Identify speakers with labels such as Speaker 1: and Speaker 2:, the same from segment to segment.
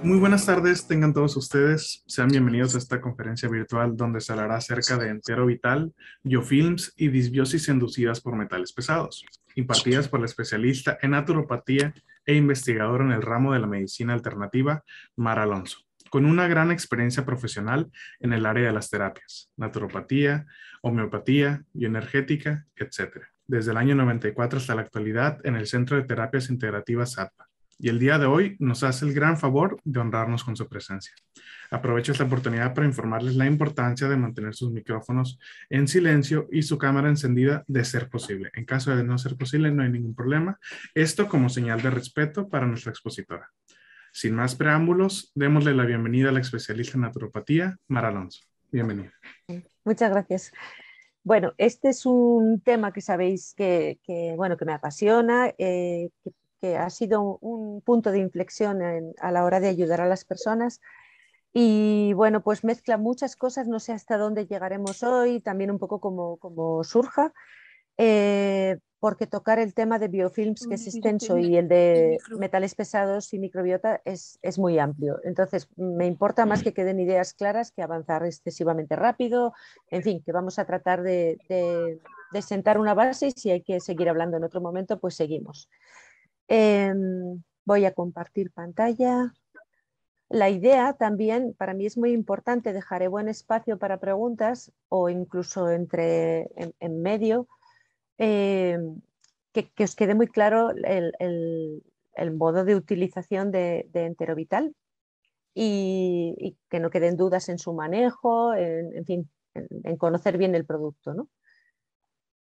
Speaker 1: Muy buenas tardes, tengan todos ustedes. Sean bienvenidos a esta conferencia virtual donde se hablará acerca de entero vital, biofilms y disbiosis inducidas por metales pesados, impartidas por la especialista en naturopatía e investigadora en el ramo de la medicina alternativa, Mara Alonso, con una gran experiencia profesional en el área de las terapias, naturopatía, homeopatía, bioenergética, etc. Desde el año 94 hasta la actualidad en el Centro de Terapias Integrativas SATPA, y el día de hoy nos hace el gran favor de honrarnos con su presencia. Aprovecho esta oportunidad para informarles la importancia de mantener sus micrófonos en silencio y su cámara encendida de ser posible. En caso de no ser posible, no hay ningún problema. Esto como señal de respeto para nuestra expositora. Sin más preámbulos, démosle la bienvenida a la especialista en naturopatía, Mara Alonso. Bienvenida.
Speaker 2: Muchas gracias. Bueno, este es un tema que sabéis que me apasiona, que ha sido un punto de inflexión a la hora de ayudar a las personas y bueno, pues mezcla muchas cosas, no sé hasta dónde llegaremos hoy, también un poco como surja, porque tocar el tema de biofilms, que es extenso, y el de metales pesados y microbiota es muy amplio. Entonces, me importa más que queden ideas claras que avanzar excesivamente rápido. En fin, que vamos a tratar de sentar una base y si hay que seguir hablando en otro momento, pues seguimos. Voy a compartir pantalla. La idea también, para mí es muy importante, dejaré buen espacio para preguntas o incluso en medio, eh, que os quede muy claro el modo de utilización de Enterovital y que no queden dudas en su manejo, en fin, en conocer bien el producto, ¿no?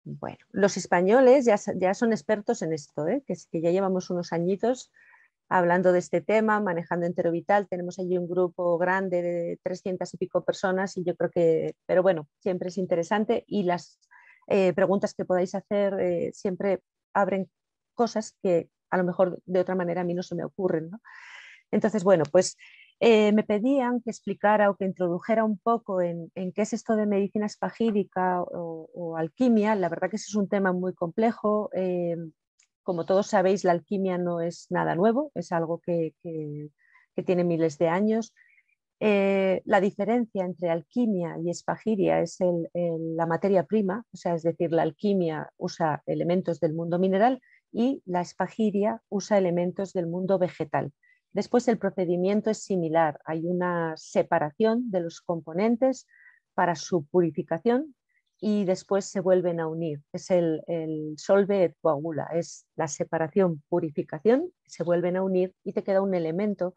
Speaker 2: Bueno, los españoles ya son expertos en esto, que ya llevamos unos añitos hablando de este tema, manejando Enterovital. Tenemos allí un grupo grande de 300 y pico personas y yo creo que, pero bueno, siempre es interesante y las preguntas que podáis hacer siempre abren cosas que a lo mejor de otra manera a mí no se me ocurren, ¿no? Entonces, bueno, pues me pedían que explicara o que introdujera un poco en qué es esto de medicina espagírica o alquimia. La verdad que ese es un tema muy complejo. Como todos sabéis, la alquimia no es nada nuevo, es algo que tiene miles de años. La diferencia entre alquimia y espagiria es la materia prima, o sea, es decir, la alquimia usa elementos del mundo mineral y la espagiria usa elementos del mundo vegetal. Después el procedimiento es similar, hay una separación de los componentes para su purificación y después se vuelven a unir. Es el solve et coagula, es la separación, purificación, se vuelven a unir y te queda un elemento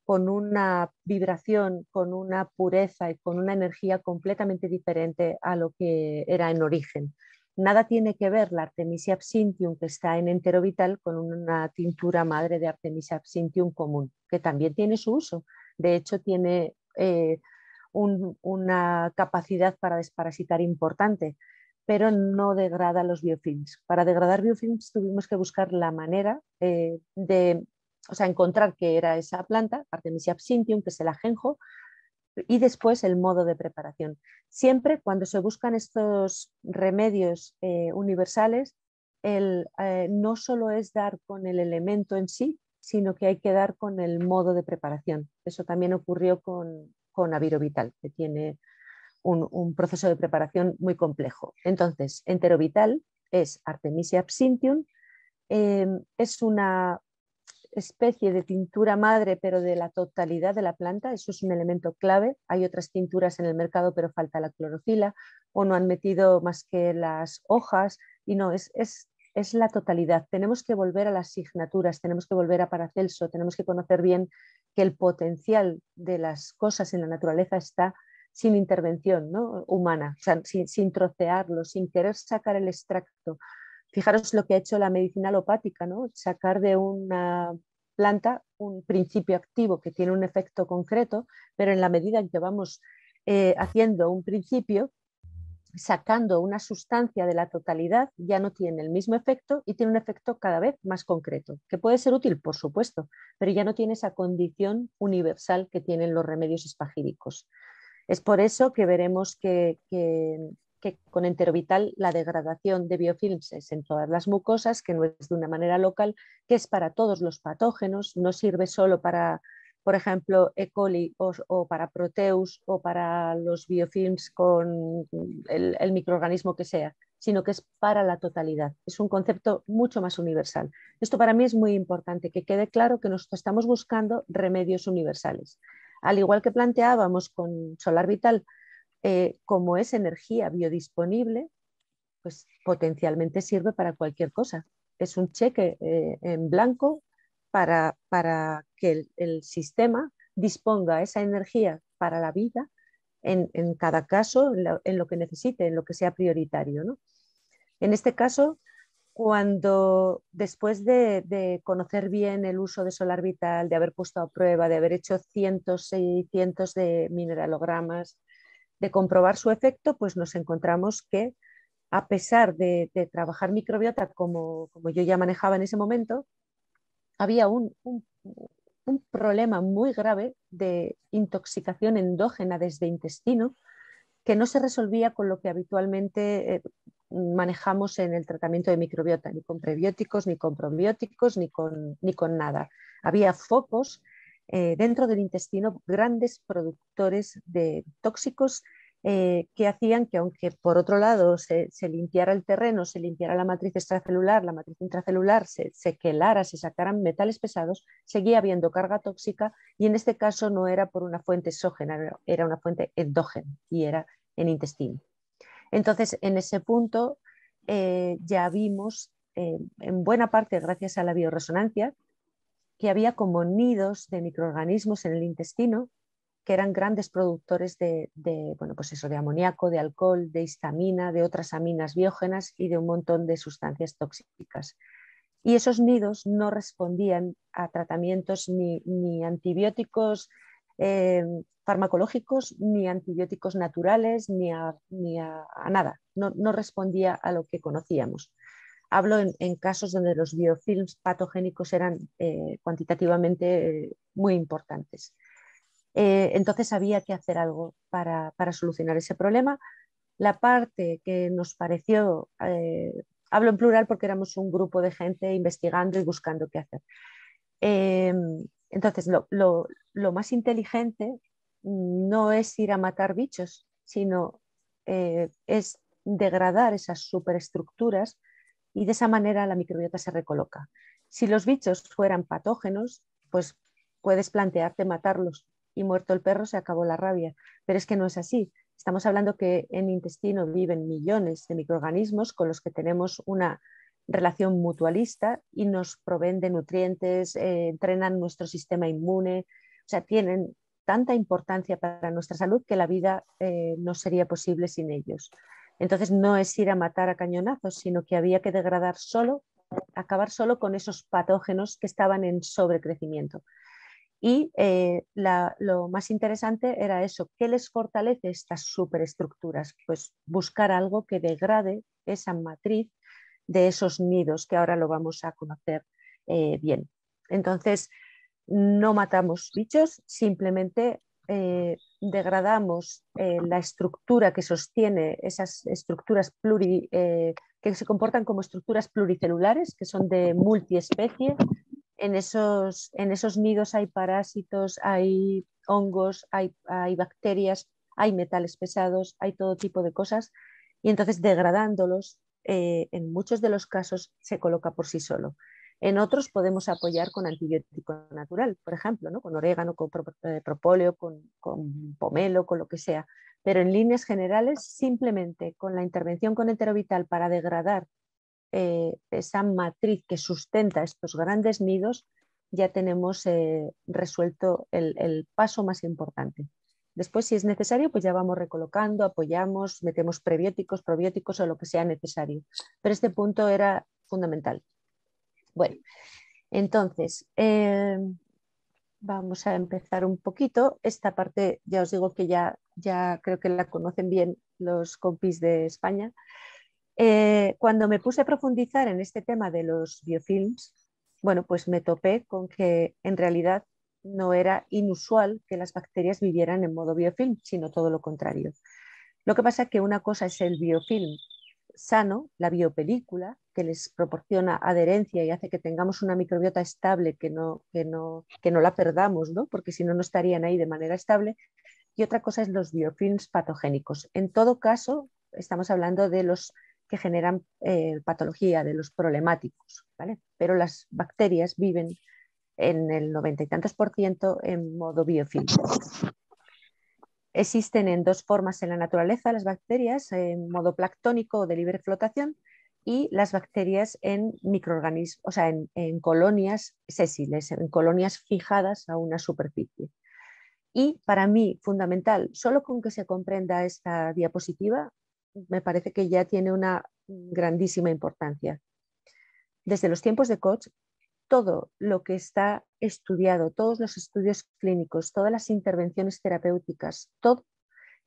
Speaker 2: con una vibración, con una pureza y con una energía completamente diferente a lo que era en origen. Nada tiene que ver la Artemisia absinthium que está en Enterovital con una tintura madre de Artemisia absinthium común, que también tiene su uso. De hecho, tiene una capacidad para desparasitar importante, pero no degrada los biofilms. Para degradar biofilms tuvimos que buscar la manera encontrar qué era esa planta, Artemisia absinthium, que es el ajenjo, y después el modo de preparación. Siempre cuando se buscan estos remedios universales, no solo es dar con el elemento en sí, sino que hay que dar con el modo de preparación. Eso también ocurrió con Avirovital, que tiene un proceso de preparación muy complejo. Entonces, Enterovital es Artemisia absinthium, es una especie de tintura madre, pero de la totalidad de la planta. Eso es un elemento clave. Hay otras tinturas en el mercado, pero falta la clorofila, o no han metido más que las hojas, y no, es la totalidad. Tenemos que volver a las signaturas, tenemos que volver a Paracelso, tenemos que conocer bien que el potencial de las cosas en la naturaleza está sin intervención, ¿no?, humana, o sea, sin trocearlo, sin querer sacar el extracto. Fijaros lo que ha hecho la medicina alopática, ¿no? Sacar de una planta un principio activo que tiene un efecto concreto, pero en la medida en que vamos haciendo un principio, sacando una sustancia de la totalidad, ya no tiene el mismo efecto y tiene un efecto cada vez más concreto, que puede ser útil, por supuesto, pero ya no tiene esa condición universal que tienen los remedios espagíricos. Es por eso que veremos que con Enterovital la degradación de biofilms es en todas las mucosas, que no es de una manera local, que es para todos los patógenos, no sirve solo para por ejemplo, E. coli o para Proteus o para los biofilms con el microorganismo que sea, sino que es para la totalidad. Es un concepto mucho más universal. Esto para mí es muy importante, que quede claro que nosotros estamos buscando remedios universales. Al igual que planteábamos con Solar Vital, como es energía biodisponible, pues potencialmente sirve para cualquier cosa. Es un cheque en blanco para que el sistema disponga esa energía para la vida en cada caso, en lo que necesite, en lo que sea prioritario, ¿no? En este caso, cuando después de conocer bien el uso de Solar Vital, de haber puesto a prueba, de haber hecho cientos y cientos de mineralogramas, de comprobar su efecto, pues nos encontramos que a pesar de trabajar microbiota como yo ya manejaba en ese momento, había un problema muy grave de intoxicación endógena desde intestino que no se resolvía con lo que habitualmente manejamos en el tratamiento de microbiota, ni con prebióticos, ni con probióticos, ni con nada. Había focos dentro del intestino, grandes productores de tóxicos que hacían que, aunque por otro lado se limpiara el terreno, se limpiara la matriz extracelular, la matriz intracelular, se quelara, se sacaran metales pesados, seguía habiendo carga tóxica y en este caso no era por una fuente exógena, era una fuente endógena y era en intestino. Entonces, en ese punto ya vimos, en buena parte gracias a la bioresonancia, que había como nidos de microorganismos en el intestino que eran grandes productores bueno, pues eso, de amoníaco, de alcohol, de histamina, de otras aminas biógenas y de un montón de sustancias tóxicas. Y esos nidos no respondían a tratamientos ni antibióticos farmacológicos, ni antibióticos naturales, ni a nada. No respondía a lo que conocíamos. Hablo en casos donde los biofilms patogénicos eran cuantitativamente muy importantes. Entonces había que hacer algo para solucionar ese problema. La parte que nos pareció, hablo en plural porque éramos un grupo de gente investigando y buscando qué hacer. Entonces, lo más inteligente no es ir a matar bichos, sino es degradar esas superestructuras y de esa manera la microbiota se recoloca. Si los bichos fueran patógenos, pues puedes plantearte matarlos y muerto el perro se acabó la rabia, pero es que no es así. Estamos hablando que en intestino viven millones de microorganismos con los que tenemos una relación mutualista y nos proveen de nutrientes, entrenan nuestro sistema inmune, o sea, tienen tanta importancia para nuestra salud que la vida no sería posible sin ellos. Entonces no es ir a matar a cañonazos, sino que había que degradar solo, acabar solo con esos patógenos que estaban en sobrecrecimiento. Y lo más interesante era eso, ¿qué les fortalece estas superestructuras? Pues buscar algo que degrade esa matriz de esos nidos, que ahora lo vamos a conocer bien. Entonces, no matamos bichos, simplemente degradamos la estructura que sostiene esas estructuras que se comportan como estructuras pluricelulares, que son de multiespecie. En esos nidos hay parásitos, hay hongos, hay bacterias, hay metales pesados, hay todo tipo de cosas. Y entonces degradándolos, en muchos de los casos se coloca por sí solo. En otros podemos apoyar con antibiótico natural, por ejemplo, ¿no? Con orégano, con propóleo, con pomelo, con lo que sea. Pero en líneas generales, simplemente con la intervención con enterovital para degradar esa matriz que sustenta estos grandes nidos, ya tenemos resuelto el paso más importante. Después, si es necesario, pues ya vamos recolocando, apoyamos, metemos prebióticos, probióticos o lo que sea necesario. Pero este punto era fundamental. Bueno, entonces, vamos a empezar un poquito. Esta parte ya os digo que ya creo que la conocen bien los compis de España. Cuando me puse a profundizar en este tema de los biofilms, bueno, pues me topé con que en realidad no era inusual que las bacterias vivieran en modo biofilm, sino todo lo contrario. Lo que pasa es que una cosa es el biofilm sano, la biopelícula, que les proporciona adherencia y hace que tengamos una microbiota estable, que no la perdamos, ¿no? Porque si no, no estarían ahí de manera estable. Y otra cosa es los biofilms patogénicos. En todo caso, estamos hablando de los que generan patología, de los problemáticos, ¿vale? Pero las bacterias viven en el 90 y tantos % en modo biofilm. Existen en dos formas en la naturaleza las bacterias, en modo planctónico o de libre flotación, y las bacterias en microorganismos, o sea, en colonias sésiles, en colonias fijadas a una superficie. Y para mí, fundamental, solo con que se comprenda esta diapositiva, me parece que ya tiene una grandísima importancia. Desde los tiempos de Koch, todo lo que está estudiado, todos los estudios clínicos, todas las intervenciones terapéuticas, todo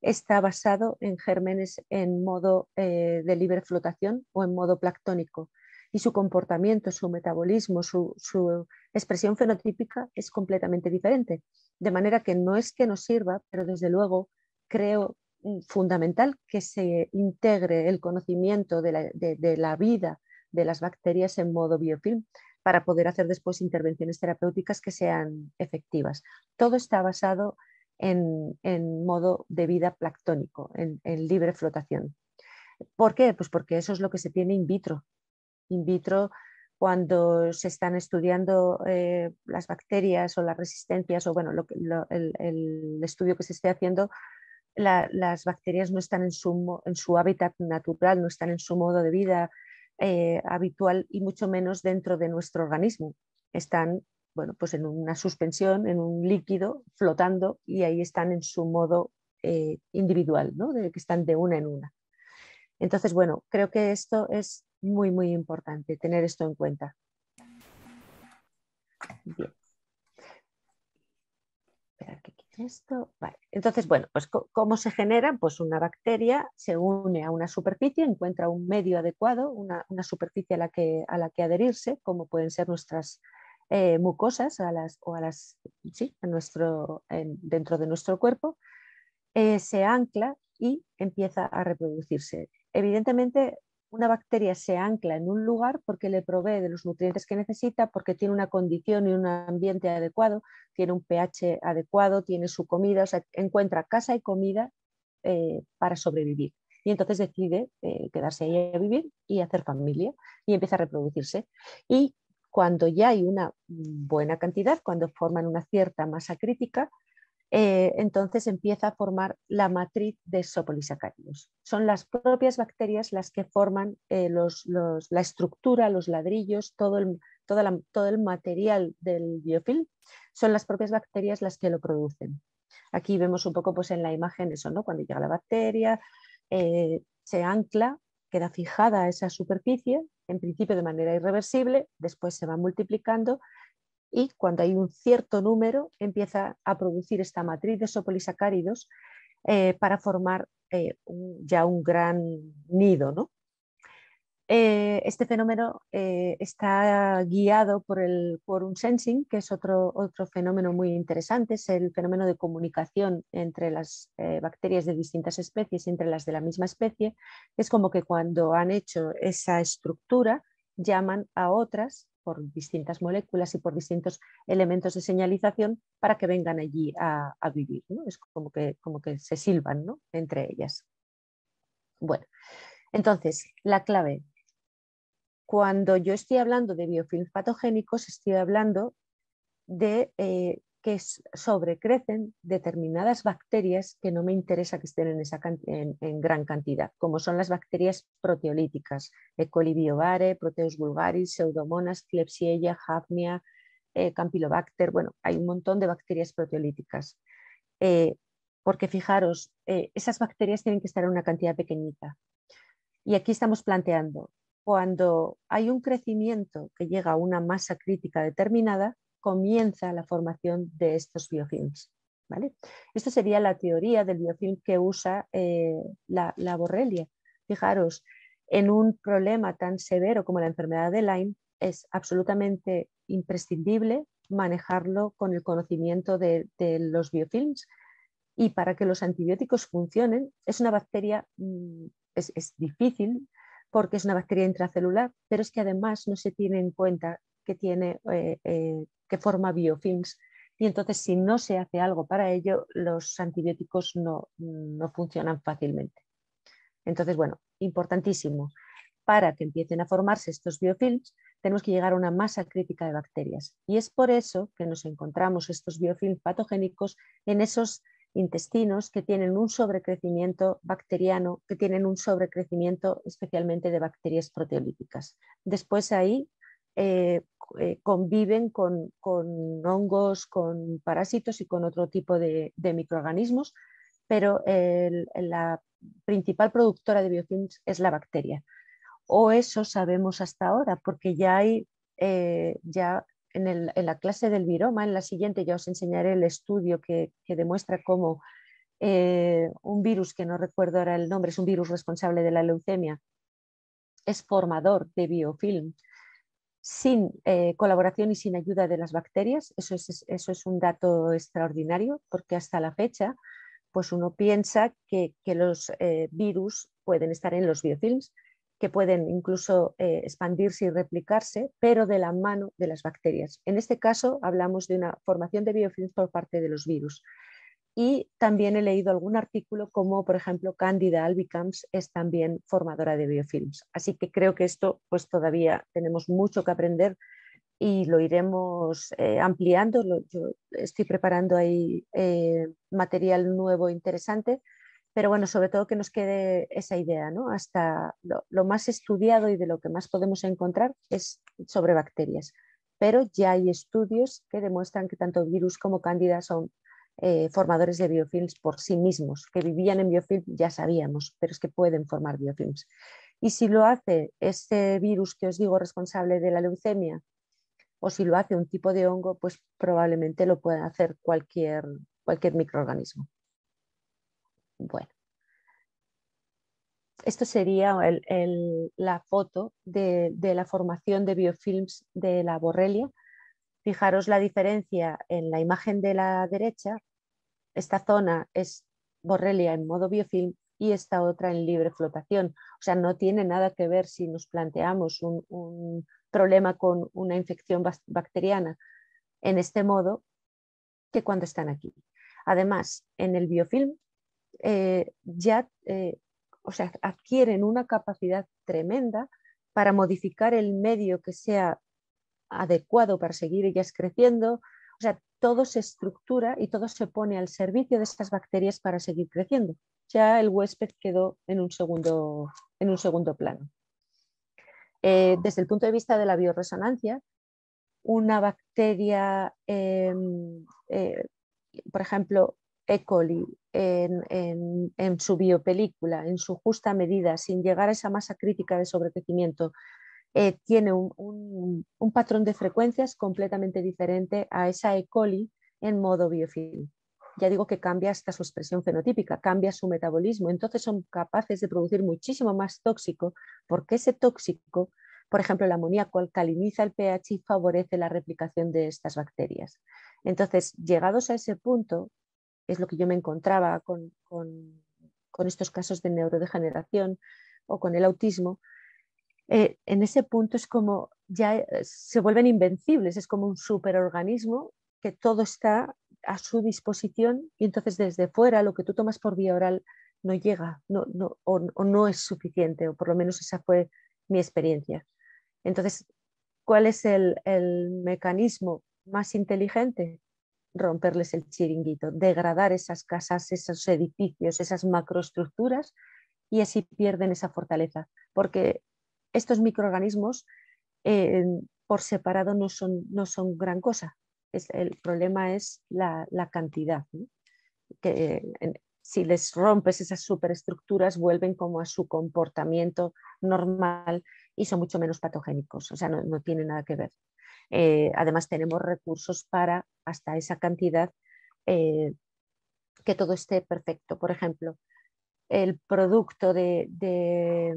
Speaker 2: está basado en gérmenes en modo de libre flotación o en modo planctónico. Y su comportamiento, su metabolismo, su expresión fenotípica es completamente diferente. De manera que no es que nos sirva, pero desde luego creo fundamental que se integre el conocimiento de la vida de las bacterias en modo biofilm para poder hacer después intervenciones terapéuticas que sean efectivas. Todo está basado en modo de vida planctónico, en libre flotación. ¿Por qué? Pues porque eso es lo que se tiene in vitro. In vitro, cuando se están estudiando las bacterias o las resistencias, o bueno, el estudio que se esté haciendo, las bacterias no están en su hábitat natural, no están en su modo de vida habitual y mucho menos dentro de nuestro organismo. Están, bueno, pues en una suspensión, en un líquido, flotando, y ahí están en su modo individual, ¿no? De que están de una en una. Entonces, bueno, creo que esto es muy, muy importante, tener esto en cuenta. Bien. Esperar que quite esto. Vale. Entonces, bueno, pues ¿cómo se genera? Pues una bacteria se une a una superficie, encuentra un medio adecuado, una superficie a la que adherirse, como pueden ser nuestras mucosas sí, dentro de nuestro cuerpo, se ancla y empieza a reproducirse. Evidentemente, una bacteria se ancla en un lugar porque le provee de los nutrientes que necesita, porque tiene una condición y un ambiente adecuado, tiene un pH adecuado, tiene su comida, o sea, encuentra casa y comida para sobrevivir. Y entonces decide quedarse ahí a vivir y hacer familia y empieza a reproducirse. Y cuando ya hay una buena cantidad, cuando forman una cierta masa crítica, entonces empieza a formar la matriz de sopolisacáridos. Son las propias bacterias las que forman la estructura, los ladrillos, todo el material del biofilm, son las propias bacterias las que lo producen. Aquí vemos un poco pues, en la imagen eso, ¿no? Cuando llega la bacteria, se ancla, queda fijada a esa superficie, en principio de manera irreversible, después se va multiplicando y cuando hay un cierto número empieza a producir esta matriz de sopolisacáridos para formar ya un gran nido, ¿no? Este fenómeno está guiado por un sensing, que es otro fenómeno muy interesante, es el fenómeno de comunicación entre las bacterias de distintas especies y entre las de la misma especie. Es como que cuando han hecho esa estructura, llaman a otras por distintas moléculas y por distintos elementos de señalización para que vengan allí a vivir, ¿no? Es como que se silban, ¿no? Entre ellas. Bueno, entonces, la clave. Cuando yo estoy hablando de biofilms patogénicos, estoy hablando de que sobrecrecen determinadas bacterias que no me interesa que estén en gran cantidad, como son las bacterias proteolíticas, E. coli biovare, Proteus vulgaris, Pseudomonas, Klebsiella, Hafnia, Campylobacter. Bueno, hay un montón de bacterias proteolíticas. Porque fijaros, esas bacterias tienen que estar en una cantidad pequeñita. Y aquí estamos planteando, cuando hay un crecimiento que llega a una masa crítica determinada, comienza la formación de estos biofilms. ¿Vale? Esto sería la teoría del biofilm que usa la Borrelia. Fijaros, en un problema tan severo como la enfermedad de Lyme, es absolutamente imprescindible manejarlo con el conocimiento de los biofilms. Y para que los antibióticos funcionen, es una bacteria, es difícil, porque es una bacteria intracelular, pero es que además no se tiene en cuenta que, que forma biofilms, y entonces si no se hace algo para ello, los antibióticos no funcionan fácilmente. Entonces, bueno, importantísimo. Para que empiecen a formarse estos biofilms, tenemos que llegar a una masa crítica de bacterias. Y es por eso que nos encontramos estos biofilms patogénicos en esos intestinos que tienen un sobrecrecimiento bacteriano, que tienen un sobrecrecimiento especialmente de bacterias proteolíticas. Después ahí conviven con hongos, con parásitos y con otro tipo de microorganismos, pero la principal productora de biofilms es la bacteria. O eso sabemos hasta ahora, porque ya hay, ya en la clase del viroma, en la siguiente ya os enseñaré el estudio que demuestra cómo un virus, que no recuerdo ahora el nombre, es un virus responsable de la leucemia, es formador de biofilm sin colaboración y sin ayuda de las bacterias. Eso es un dato extraordinario, porque hasta la fecha pues uno piensa que los virus pueden estar en los biofilms, que pueden incluso expandirse y replicarse, pero de la mano de las bacterias. En este caso hablamos de una formación de biofilms por parte de los virus. Y también he leído algún artículo como, por ejemplo, Candida albicans es también formadora de biofilms. Así que creo que esto pues todavía tenemos mucho que aprender y lo iremos ampliando. Yo estoy preparando ahí material nuevo interesante, pero bueno, sobre todo que nos quede esa idea, ¿no? Hasta lo más estudiado y de lo que más podemos encontrar es sobre bacterias, pero ya hay estudios que demuestran que tanto virus como cándida son formadores de biofilms por sí mismos, que vivían en biofilm ya sabíamos, pero es que pueden formar biofilms. Y si lo hace este virus que os digo responsable de la leucemia, o si lo hace un tipo de hongo, pues probablemente lo pueda hacer cualquier microorganismo. Bueno, esto sería la foto de la formación de biofilms de la borrelia. Fijaros la diferencia en la imagen de la derecha. Esta zona es borrelia en modo biofilm y esta otra en libre flotación. O sea, no tiene nada que ver si nos planteamos un problema con una infección bacteriana en este modo que cuando están aquí. Además, en el biofilm o sea, adquieren una capacidad tremenda para modificar el medio que sea adecuado para seguir ellas creciendo. O sea, todo se estructura y todo se pone al servicio de estas bacterias para seguir creciendo. Ya el huésped quedó en un segundo plano. Desde el punto de vista de la bioresonancia, una bacteria, por ejemplo, E. coli, en su biopelícula, en su justa medida, sin llegar a esa masa crítica de sobrecrecimiento, tiene un patrón de frecuencias completamente diferente a esa E. coli en modo biofilm. Ya digo que cambia hasta su expresión fenotípica, cambia su metabolismo, entonces son capaces de producir muchísimo más tóxico, porque ese tóxico, por ejemplo, el amoníaco, alcaliniza el pH y favorece la replicación de estas bacterias. Entonces, llegados a ese punto, es lo que yo me encontraba con estos casos de neurodegeneración o con el autismo. En ese punto es como ya se vuelven invencibles, es como un superorganismo que todo está a su disposición y entonces desde fuera lo que tú tomas por vía oral no llega o no es suficiente, o por lo menos esa fue mi experiencia. Entonces, ¿cuál es el mecanismo más inteligente? Romperles el chiringuito, degradar esas casas, esos edificios, esas macroestructuras, y así pierden esa fortaleza, porque estos microorganismos por separado no son gran cosa. El problema es la cantidad, ¿no? Que si les rompes esas superestructuras vuelven como a su comportamiento normal y son mucho menos patogénicos, o sea, no tiene nada que ver. Además tenemos recursos para hasta esa cantidad que todo esté perfecto. Por ejemplo, el producto de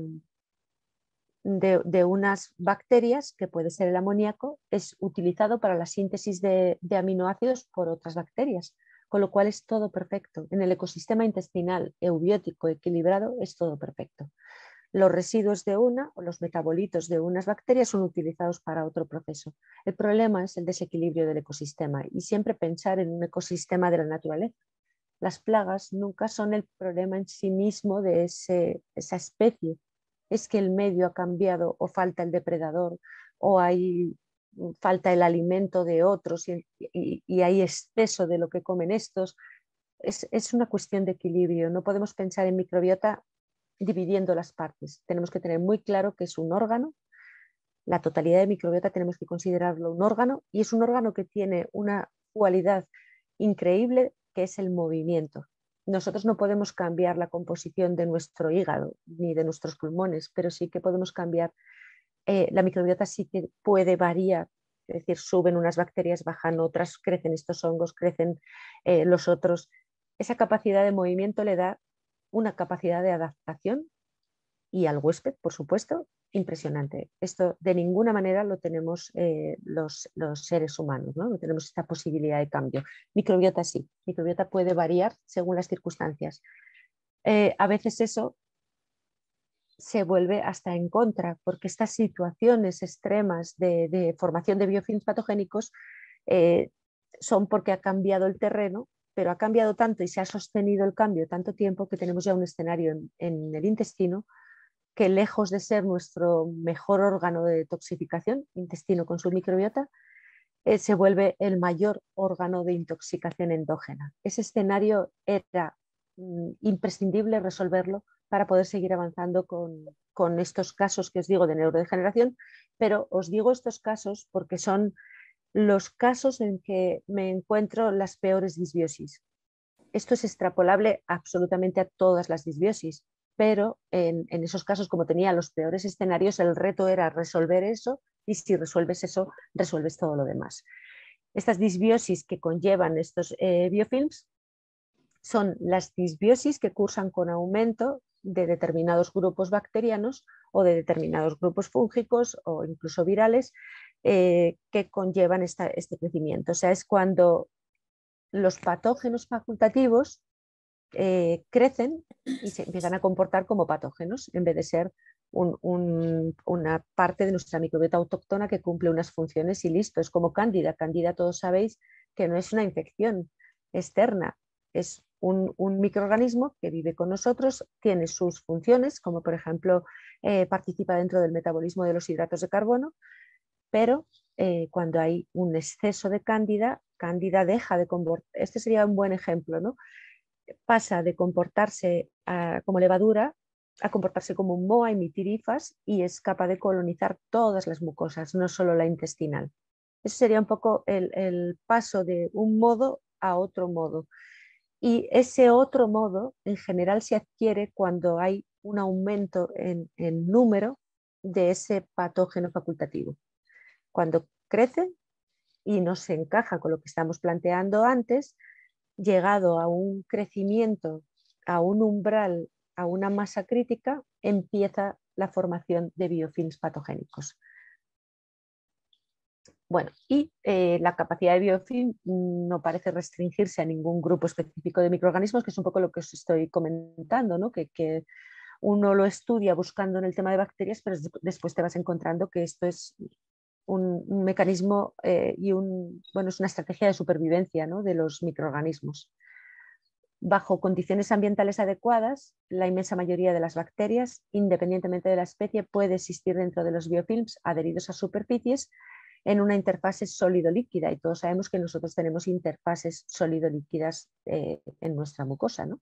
Speaker 2: unas bacterias, que puede ser el amoníaco, es utilizado para la síntesis de aminoácidos por otras bacterias, con lo cual es todo perfecto. En el ecosistema intestinal eubiótico equilibrado es todo perfecto. Los residuos de una o los metabolitos de unas bacterias son utilizados para otro proceso. El problema es el desequilibrio del ecosistema y siempre pensar en un ecosistema de la naturaleza. Las plagas nunca son el problema en sí mismo de esa especie. Es que el medio ha cambiado o falta el depredador o falta el alimento de otros y hay exceso de lo que comen estos. Es una cuestión de equilibrio. No podemos pensar en microbiota dividiendo las partes. Tenemos que tener muy claro que es un órgano. La totalidad de microbiota tenemos que considerarlo un órgano y es un órgano que tiene una cualidad increíble que es el movimiento. Nosotros no podemos cambiar la composición de nuestro hígado ni de nuestros pulmones, pero sí que podemos cambiar. La microbiota sí que puede variar, es decir, suben unas bacterias, bajan otras, crecen estos hongos, crecen los otros. Esa capacidad de movimiento le da una capacidad de adaptación y al huésped, por supuesto, impresionante. Esto de ninguna manera lo tenemos los seres humanos, ¿no? No tenemos esta posibilidad de cambio. Microbiota sí, microbiota puede variar según las circunstancias. A veces eso se vuelve hasta en contra, porque estas situaciones extremas de formación de biofilms patogénicos son porque ha cambiado el terreno, pero ha cambiado tanto y se ha sostenido el cambio tanto tiempo que tenemos ya un escenario en el intestino que, lejos de ser nuestro mejor órgano de detoxificación, intestino con su microbiota, se vuelve el mayor órgano de intoxicación endógena. Ese escenario era imprescindible resolverlo para poder seguir avanzando con estos casos que os digo de neurodegeneración, pero os digo estos casos porque son los casos en que me encuentro las peores disbiosis. Esto es extrapolable absolutamente a todas las disbiosis, pero en esos casos, como tenía los peores escenarios, el reto era resolver eso y si resuelves eso, resuelves todo lo demás. Estas disbiosis que conllevan estos biofilms son las disbiosis que cursan con aumento de determinados grupos bacterianos o de determinados grupos fúngicos o incluso virales que conllevan este crecimiento. O sea, es cuando los patógenos facultativos crecen y se empiezan a comportar como patógenos en vez de ser una parte de nuestra microbiota autóctona que cumple unas funciones y listo. Es como Cándida. Cándida, todos sabéis que no es una infección externa, es un microorganismo que vive con nosotros, tiene sus funciones, como por ejemplo participa dentro del metabolismo de los hidratos de carbono, pero cuando hay un exceso de Cándida, Cándida deja de comportarse. Este sería un buen ejemplo, ¿no? Pasa de comportarse como levadura a comportarse como un moho, a emitir hifas y es capaz de colonizar todas las mucosas, no solo la intestinal. Eso sería un poco el paso de un modo a otro modo. Y ese otro modo en general se adquiere cuando hay un aumento en número de ese patógeno facultativo. Cuando crece y no se encaja con lo que estamos planteando antes, llegado a un crecimiento, a un umbral, a una masa crítica, empieza la formación de biofilms patogénicos. Bueno, y la capacidad de biofilm no parece restringirse a ningún grupo específico de microorganismos, que es un poco lo que os estoy comentando, ¿no? Que uno lo estudia buscando en el tema de bacterias, pero después te vas encontrando que esto es un mecanismo y es una estrategia de supervivencia, ¿no?, de los microorganismos. Bajo condiciones ambientales adecuadas, la inmensa mayoría de las bacterias, independientemente de la especie, puede existir dentro de los biofilms adheridos a superficies en una interfase sólido-líquida, y todos sabemos que nosotros tenemos interfases sólido-líquidas en nuestra mucosa, ¿no?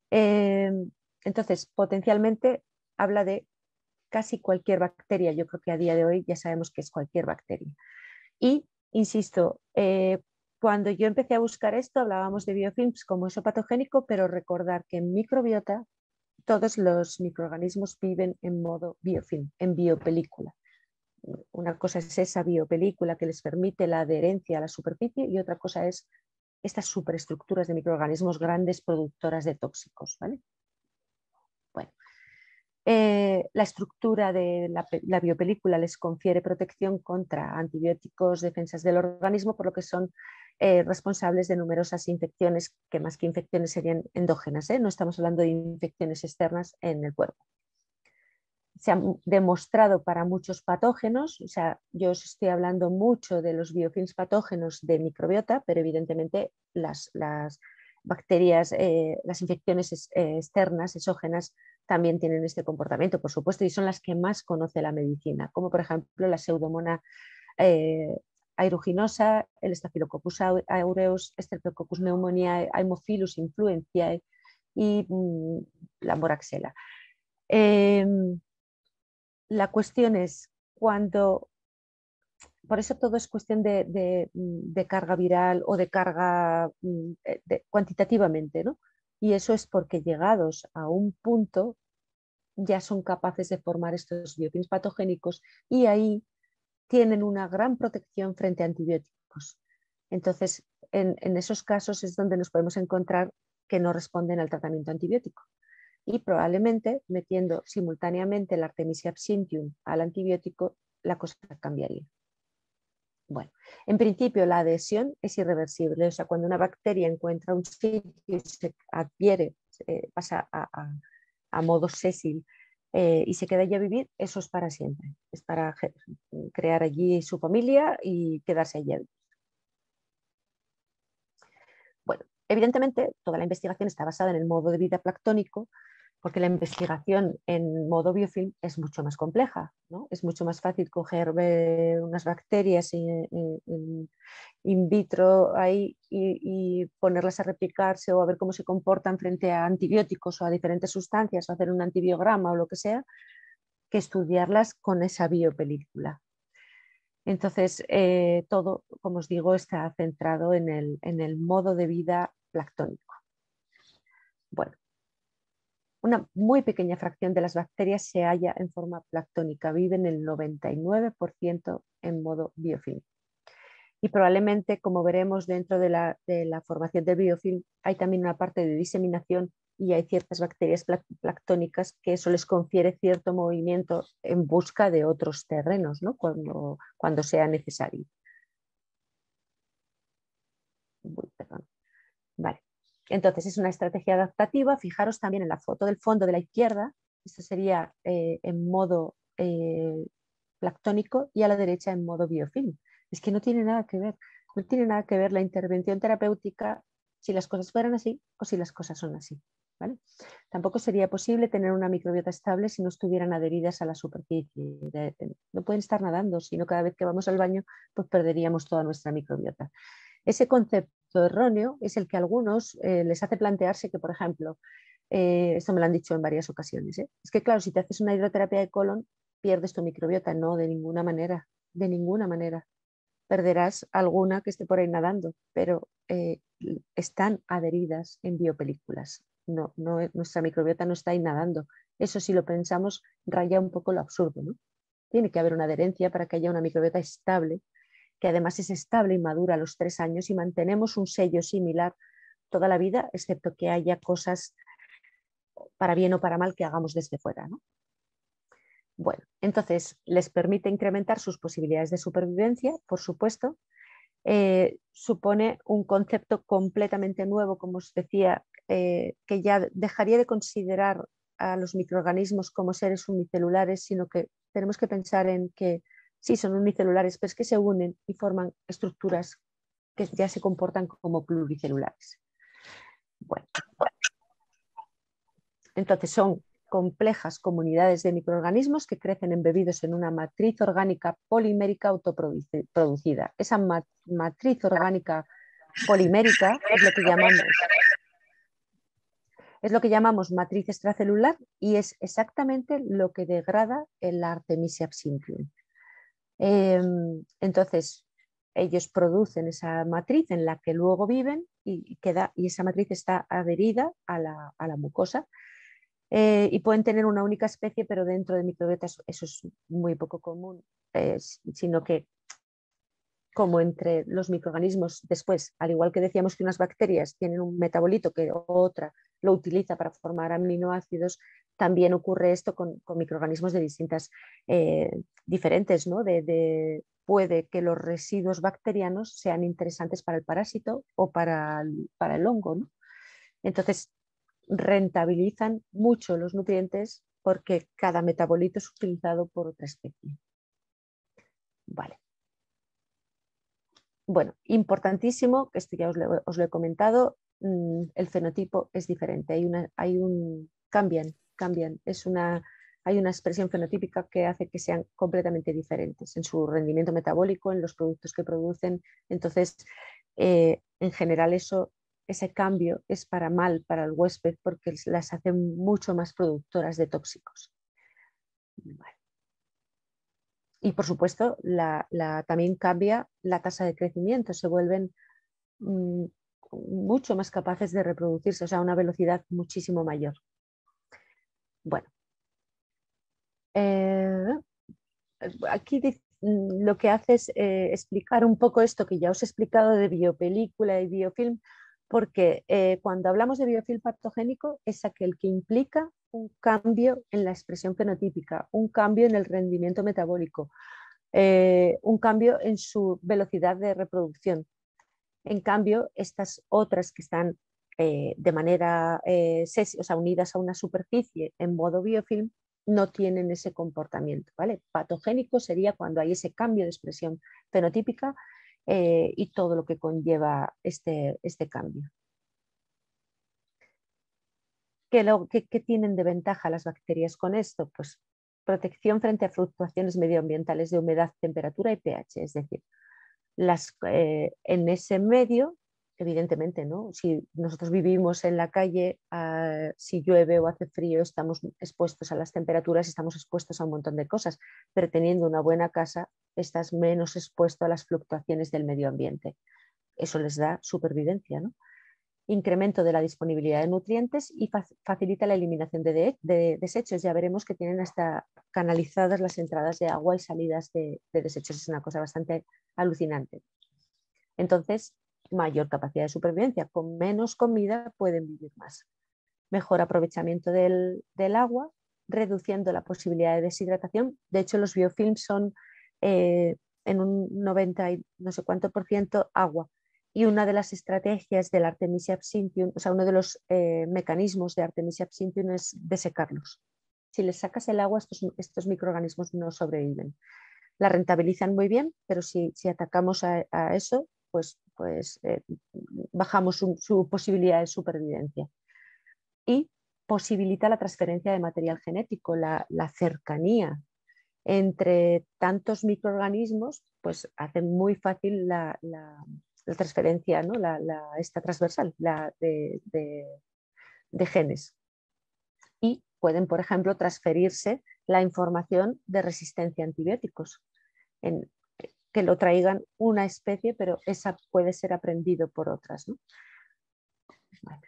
Speaker 2: Entonces, potencialmente habla de casi cualquier bacteria. Yo creo que a día de hoy ya sabemos que es cualquier bacteria. Y, insisto, cuando yo empecé a buscar esto, hablábamos de biofilms como eso patogénico, pero recordar que en microbiota todos los microorganismos viven en modo biofilm, en biopelícula. Una cosa es esa biopelícula que les permite la adherencia a la superficie y otra cosa es estas superestructuras de microorganismos grandes productoras de tóxicos, ¿vale? Bueno, la estructura de la biopelícula les confiere protección contra antibióticos, defensas del organismo, por lo que son responsables de numerosas infecciones, que más que infecciones serían endógenas, ¿eh? No estamos hablando de infecciones externas en el cuerpo. se ha demostrado para muchos patógenos, o sea, yo os estoy hablando mucho de los biofilms patógenos de microbiota, pero evidentemente las bacterias, las infecciones externas, exógenas, también tienen este comportamiento, por supuesto, y son las que más conoce la medicina, como por ejemplo la Pseudomonas aeruginosa, el Staphylococcus aureus, Streptococcus pneumoniae, Haemophilus influenzae y la Moraxella. La cuestión es cuando, por eso todo es cuestión de carga viral o de carga cuantitativamente, ¿no? Y eso es porque llegados a un punto ya son capaces de formar estos biofilms patogénicos y ahí tienen una gran protección frente a antibióticos. Entonces, en esos casos es donde nos podemos encontrar que no responden al tratamiento antibiótico. Y probablemente metiendo simultáneamente el Artemisia absinthium al antibiótico, la cosa cambiaría. Bueno, en principio la adhesión es irreversible, o sea, cuando una bacteria encuentra un sitio y se adhiere, pasa a modo sésil y se queda allí a vivir, eso es para siempre, es para crear allí su familia y quedarse allí a vivir. Bueno, evidentemente toda la investigación está basada en el modo de vida planctónico, porque la investigación en modo biofilm es mucho más compleja, ¿no? Es mucho más fácil coger unas bacterias in vitro ahí y ponerlas a replicarse o a ver cómo se comportan frente a antibióticos o a diferentes sustancias o hacer un antibiograma o lo que sea, que estudiarlas con esa biopelícula. Entonces, todo, como os digo, está centrado en el modo de vida planctónico. Bueno, una muy pequeña fracción de las bacterias se halla en forma planctónica, viven el 99% en modo biofilm. Y probablemente, como veremos dentro de la formación del biofilm, hay también una parte de diseminación y hay ciertas bacterias planctónicas que eso les confiere cierto movimiento en busca de otros terrenos, ¿no? cuando sea necesario. Uy, perdón. Vale. Entonces es una estrategia adaptativa. Fijaros también en la foto del fondo de la izquierda, esto sería en modo planctónico y a la derecha en modo biofilm. Es que no tiene nada que ver, no tiene nada que ver la intervención terapéutica si las cosas fueran así o si las cosas son así. ¿Vale? Tampoco sería posible tener una microbiota estable si no estuvieran adheridas a la superficie. No pueden estar nadando, sino cada vez que vamos al baño pues perderíamos toda nuestra microbiota. Ese concepto erróneo es el que a algunos les hace plantearse que, por ejemplo, esto me lo han dicho en varias ocasiones, es que claro, si te haces una hidroterapia de colon, pierdes tu microbiota. No, de ninguna manera, de ninguna manera. Perderás alguna que esté por ahí nadando, pero están adheridas en biopelículas. No, nuestra microbiota no está ahí nadando. Eso, si lo pensamos, raya un poco lo absurdo, ¿no? Tiene que haber una adherencia para que haya una microbiota estable, que además es estable y madura a los 3 años y mantenemos un sello similar toda la vida, excepto que haya cosas para bien o para mal que hagamos desde fuera, ¿no? Bueno, entonces les permite incrementar sus posibilidades de supervivencia, por supuesto. Supone un concepto completamente nuevo, como os decía, que ya dejaría de considerar a los microorganismos como seres unicelulares, sino que tenemos que pensar en que sí son unicelulares, pero es que se unen y forman estructuras que ya se comportan como pluricelulares. Bueno, entonces son complejas comunidades de microorganismos que crecen embebidos en una matriz orgánica polimérica autoproducida. Esa matriz orgánica polimérica es lo que llamamos matriz extracelular y es exactamente lo que degrada el Artemisia absinthium. Entonces, ellos producen esa matriz en la que luego viven y esa matriz está adherida a la mucosa. Y pueden tener una única especie, pero dentro de microbiotas eso es muy poco común, sino que como entre los microorganismos después, al igual que decíamos que unas bacterias tienen un metabolito que otra lo utiliza para formar aminoácidos, también ocurre esto con microorganismos de distintas diferentes, ¿no? Puede que los residuos bacterianos sean interesantes para el parásito o para el hongo, ¿no? Entonces, rentabilizan mucho los nutrientes porque cada metabolito es utilizado por otra especie. Vale. Bueno, importantísimo, que esto ya os lo he comentado, el fenotipo es diferente, cambian, hay una expresión fenotípica que hace que sean completamente diferentes en su rendimiento metabólico, en los productos que producen. Entonces, en general ese cambio es para mal para el huésped porque las hace mucho más productoras de tóxicos. Vale. Y por supuesto, también cambia la tasa de crecimiento, se vuelven mucho más capaces de reproducirse, o sea, a una velocidad muchísimo mayor. Bueno, aquí lo que hace es explicar un poco esto que ya os he explicado de biopelícula y biofilm, porque cuando hablamos de biofilm patogénico es aquel que implica un cambio en la expresión fenotípica, un cambio en el rendimiento metabólico, un cambio en su velocidad de reproducción. En cambio, estas otras que están de manera o sea, unidas a una superficie en modo biofilm no tienen ese comportamiento, ¿vale? Patogénico sería cuando hay ese cambio de expresión fenotípica y todo lo que conlleva este cambio. ¿Qué tienen de ventaja las bacterias con esto? Pues protección frente a fluctuaciones medioambientales de humedad, temperatura y pH, es decir, en ese medio, evidentemente, ¿no? Si nosotros vivimos en la calle, si llueve o hace frío, estamos expuestos a las temperaturas, estamos expuestos a un montón de cosas, pero teniendo una buena casa, estás menos expuesto a las fluctuaciones del medio ambiente. Eso les da supervivencia, ¿no? Incremento de la disponibilidad de nutrientes y facilita la eliminación de desechos. Ya veremos que tienen hasta canalizadas las entradas de agua y salidas de desechos. Es una cosa bastante alucinante. Entonces, mayor capacidad de supervivencia. Con menos comida pueden vivir más. Mejor aprovechamiento del agua, reduciendo la posibilidad de deshidratación. De hecho, los biofilms son en un 90 y no sé cuánto % agua. Y una de las estrategias del Artemisia absinthium, o sea, uno de los mecanismos de Artemisia absinthium es desecarlos. Si les sacas el agua, estos microorganismos no sobreviven. La rentabilizan muy bien, pero si atacamos a eso, pues bajamos su posibilidad de supervivencia. Y posibilita la transferencia de material genético, la cercanía entre tantos microorganismos, pues hace muy fácil la transferencia, ¿no? esta transversal de genes. Y pueden, por ejemplo, transferirse la información de resistencia a antibióticos, que lo traigan una especie, pero esa puede ser aprendido por otras, ¿no? Vale.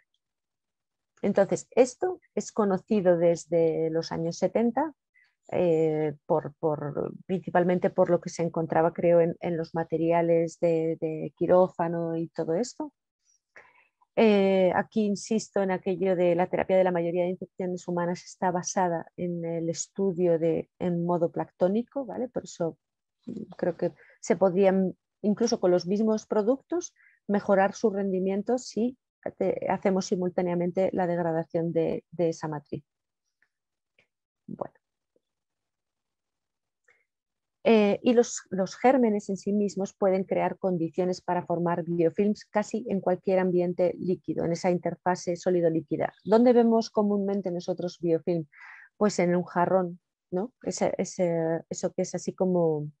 Speaker 2: Entonces, esto es conocido desde los años 70, principalmente por lo que se encontraba, creo, en los materiales de quirófano y todo esto. Aquí insisto en aquello de la terapia de la mayoría de infecciones humanas está basada en el estudio en modo planctónico, ¿vale? Por eso creo que se podrían, incluso con los mismos productos, mejorar su rendimiento si hacemos simultáneamente la degradación de esa matriz. Bueno. Y los gérmenes en sí mismos pueden crear condiciones para formar biofilms casi en cualquier ambiente líquido, en esa interfase sólido-líquida. ¿Dónde vemos comúnmente nosotros biofilm? Pues en un jarrón, ¿no? Eso que es así como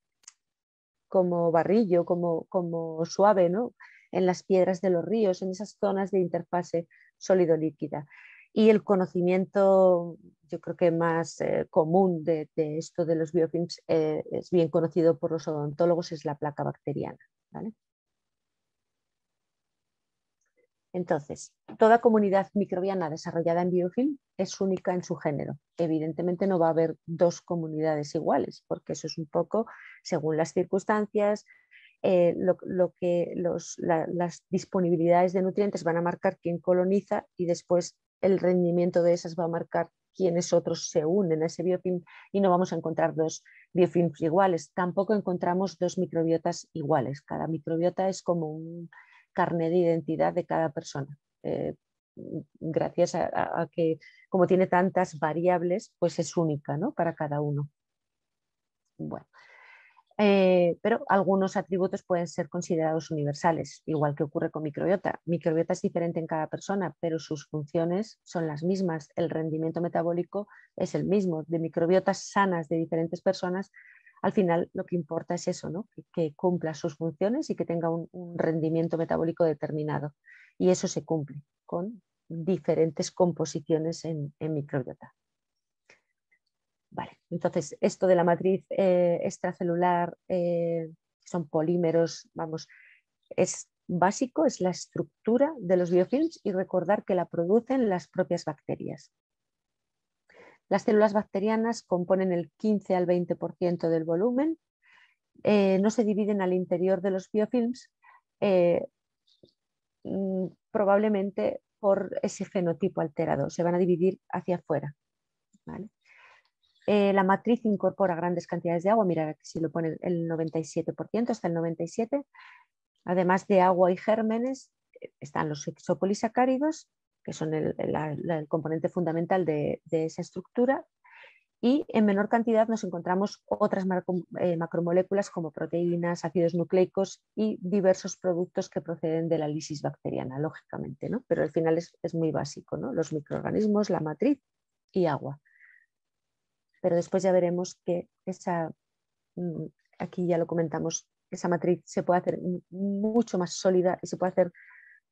Speaker 2: barrillo, como suave, ¿no? En las piedras de los ríos, en esas zonas de interfase sólido-líquida. Y el conocimiento, yo creo que más común de esto de los biofilms, es bien conocido por los odontólogos, es la placa bacteriana, ¿vale? Entonces, toda comunidad microbiana desarrollada en biofilm es única en su género. Evidentemente no va a haber dos comunidades iguales, porque eso es un poco según las circunstancias, las disponibilidades de nutrientes van a marcar quién coloniza y después el rendimiento de esas va a marcar quiénes otros se unen a ese biofilm y no vamos a encontrar dos biofilms iguales. Tampoco encontramos dos microbiotas iguales. Cada microbiota es como un carnet de identidad de cada persona. gracias a que como tiene tantas variables, pues es única, ¿no? Para cada uno. Bueno. Pero algunos atributos pueden ser considerados universales, igual que ocurre con microbiota. Microbiota es diferente en cada persona, pero sus funciones son las mismas. El rendimiento metabólico es el mismo. De microbiotas sanas de diferentes personas, al final lo que importa es eso, ¿no? Que cumpla sus funciones y que tenga un rendimiento metabólico determinado. Y eso se cumple con diferentes composiciones en microbiota. Vale, entonces esto de la matriz extracelular son polímeros, vamos, es básico, es la estructura de los biofilms y recordar que la producen las propias bacterias. Las células bacterianas componen el 15 al 20% del volumen, no se dividen al interior de los biofilms, probablemente por ese fenotipo alterado, se van a dividir hacia afuera. ¿Vale? La matriz incorpora grandes cantidades de agua, mira aquí si lo pone el 97%, hasta el 97%. Además de agua y gérmenes, están los exopolisacáridos, que son el componente fundamental de esa estructura, y en menor cantidad nos encontramos otras macromoléculas como proteínas, ácidos nucleicos y diversos productos que proceden de la lisis bacteriana, lógicamente, ¿no? Pero al final es muy básico, ¿no? Los microorganismos, la matriz y agua. Pero después ya veremos que aquí ya lo comentamos, esa matriz se puede hacer mucho más sólida y se puede hacer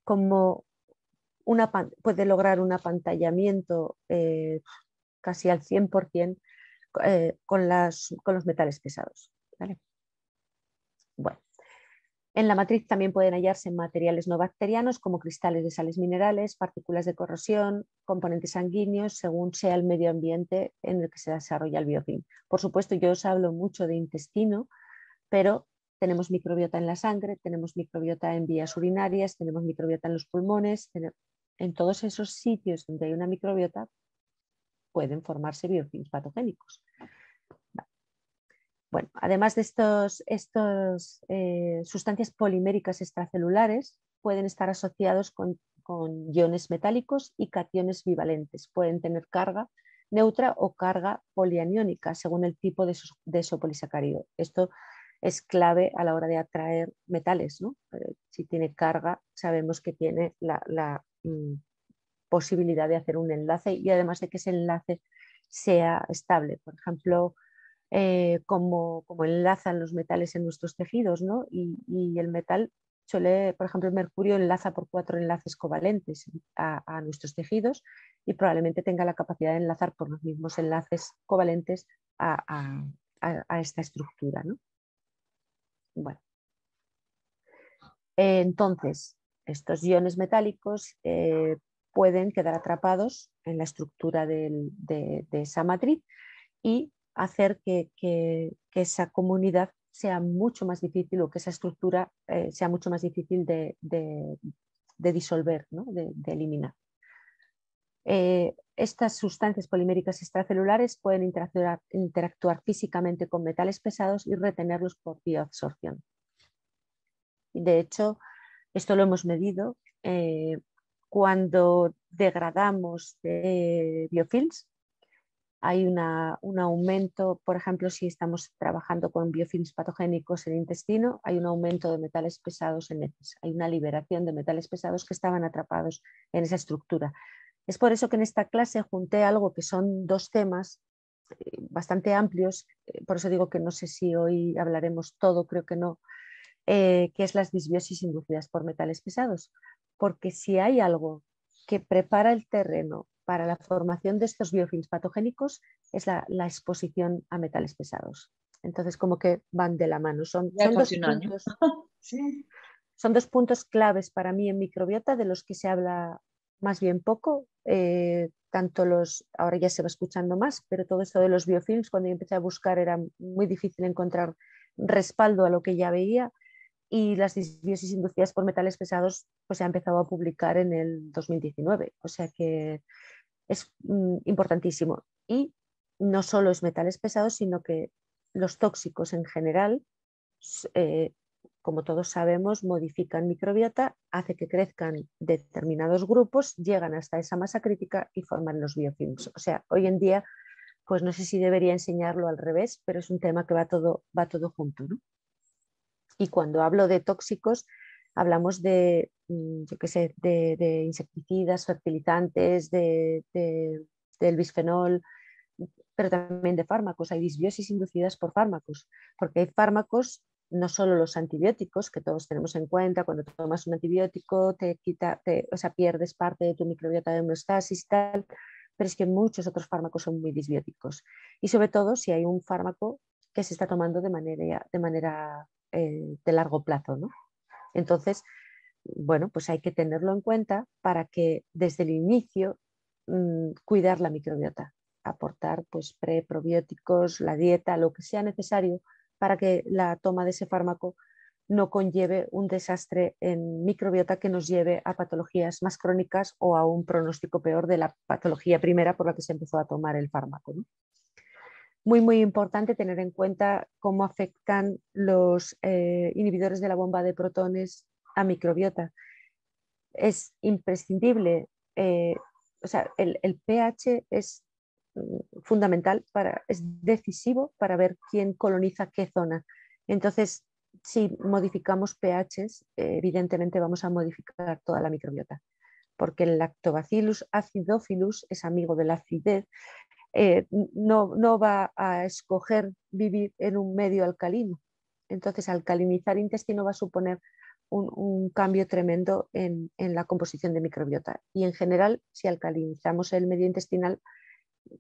Speaker 2: como puede lograr un apantallamiento casi al 100% con los metales pesados. ¿Vale? Bueno. En la matriz también pueden hallarse materiales no bacterianos como cristales de sales minerales, partículas de corrosión, componentes sanguíneos, según sea el medio ambiente en el que se desarrolla el biofilm. Por supuesto, yo os hablo mucho de intestino, pero tenemos microbiota en la sangre, tenemos microbiota en vías urinarias, tenemos microbiota en los pulmones. En todos esos sitios donde hay una microbiota pueden formarse biofilms patogénicos. Bueno, además de estos sustancias poliméricas extracelulares, pueden estar asociados con iones metálicos y cationes bivalentes. Pueden tener carga neutra o carga polianiónica según el tipo de isopolisacárido. Esto es clave a la hora de atraer metales, ¿no? Si tiene carga, sabemos que tiene la posibilidad de hacer un enlace y además de que ese enlace sea estable. Por ejemplo, como enlazan los metales en nuestros tejidos, ¿no? Y el metal por ejemplo, el mercurio enlaza por 4 enlaces covalentes a nuestros tejidos y probablemente tenga la capacidad de enlazar por los mismos enlaces covalentes a esta estructura, ¿no? Bueno. Entonces, estos iones metálicos pueden quedar atrapados en la estructura de esa matriz y hacer que esa comunidad sea mucho más difícil o que esa estructura sea mucho más difícil de disolver, ¿no? de eliminar. Estas sustancias poliméricas extracelulares pueden interactuar físicamente con metales pesados y retenerlos por bioabsorción. De hecho, esto lo hemos medido cuando degradamos biofilms. Hay un aumento, por ejemplo, si estamos trabajando con biofilms patogénicos en el intestino, hay un aumento de metales pesados en heces. Hay una liberación de metales pesados que estaban atrapados en esa estructura. Es por eso que en esta clase junté algo que son 2 temas bastante amplios, por eso digo que no sé si hoy hablaremos todo, creo que no, que es las disbiosis inducidas por metales pesados. Porque si hay algo que prepara el terreno para la formación de estos biofilms patogénicos es la exposición a metales pesados. Entonces, como que van de la mano. Son 2 puntos,
Speaker 3: sí.
Speaker 2: Son 2 puntos claves para mí en microbiota de los que se habla más bien poco. Ahora ya se va escuchando más, pero todo esto de los biofilms, cuando yo empecé a buscar era muy difícil encontrar respaldo a lo que ya veía. Y las disbiosis inducidas por metales pesados pues se ha empezado a publicar en el 2019, o sea que es importantísimo. Y no solo es metales pesados, sino que los tóxicos en general como todos sabemos, modifican microbiota, hace que crezcan determinados grupos, llegan hasta esa masa crítica y forman los biofilms. O sea, hoy en día, pues no sé si debería enseñarlo al revés, pero es un tema que va todo junto, ¿no? Y cuando hablo de tóxicos, hablamos de, yo qué sé, de insecticidas, fertilizantes, del bisfenol, pero también de fármacos. Hay disbiosis inducidas por fármacos, porque hay fármacos, no solo los antibióticos, que todos tenemos en cuenta, cuando tomas un antibiótico te quita, o sea, pierdes parte de tu microbiota de homeostasis y tal, pero es que muchos otros fármacos son muy disbióticos. Y sobre todo si hay un fármaco que se está tomando de manera de largo plazo, ¿no? Entonces, bueno, pues hay que tenerlo en cuenta para que desde el inicio cuidar la microbiota, aportar pues preprobióticos, la dieta, lo que sea necesario para que la toma de ese fármaco no conlleve un desastre en microbiota que nos lleve a patologías más crónicas o a un pronóstico peor de la patología primera por la que se empezó a tomar el fármaco, ¿no? Muy importante tener en cuenta cómo afectan los inhibidores de la bomba de protones a microbiota. Es imprescindible, o sea, el pH es fundamental, es decisivo para ver quién coloniza qué zona. Entonces, si modificamos pHs, evidentemente vamos a modificar toda la microbiota, porque el Lactobacillus acidophilus es amigo de la acidez. No va a escoger vivir en un medio alcalino. Entonces, alcalinizar intestino va a suponer un cambio tremendo en la composición de microbiota. Y en general, si alcalinizamos el medio intestinal,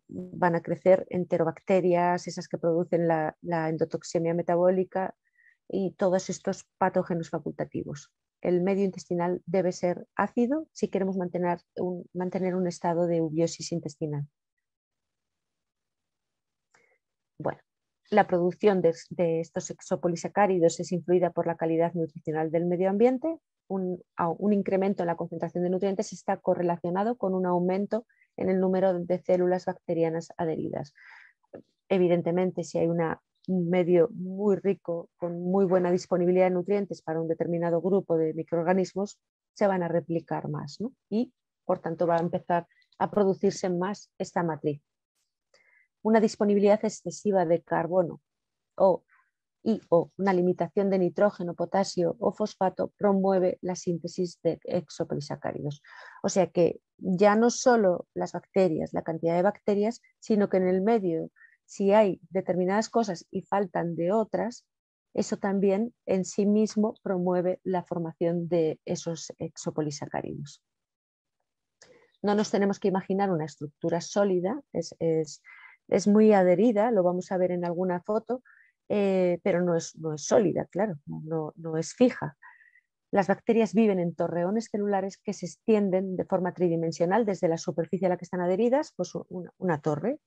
Speaker 2: van a crecer enterobacterias, esas que producen la endotoxemia metabólica y todos estos patógenos facultativos. El medio intestinal debe ser ácido si queremos mantener un estado de eubiosis intestinal. Bueno, la producción de estos exopolisacáridos es influida por la calidad nutricional del medio ambiente. Un incremento en la concentración de nutrientes está correlacionado con un aumento en el número de células bacterianas adheridas. Evidentemente, si hay un medio muy rico, con muy buena disponibilidad de nutrientes para un determinado grupo de microorganismos, se van a replicar más, ¿no? Y, por tanto, va a empezar a producirse más esta matriz. Una disponibilidad excesiva de carbono o una limitación de nitrógeno, potasio o fosfato promueve la síntesis de exopolisacáridos. O sea que ya no solo las bacterias, la cantidad de bacterias, sino que en el medio, si hay determinadas cosas y faltan de otras, eso también en sí mismo promueve la formación de esos exopolisacáridos. No nos tenemos que imaginar una estructura sólida, es muy adherida, lo vamos a ver en alguna foto, pero no es sólida, claro, no es fija. Las bacterias viven en torreones celulares que se extienden de forma tridimensional desde la superficie a la que están adheridas, pues una torre.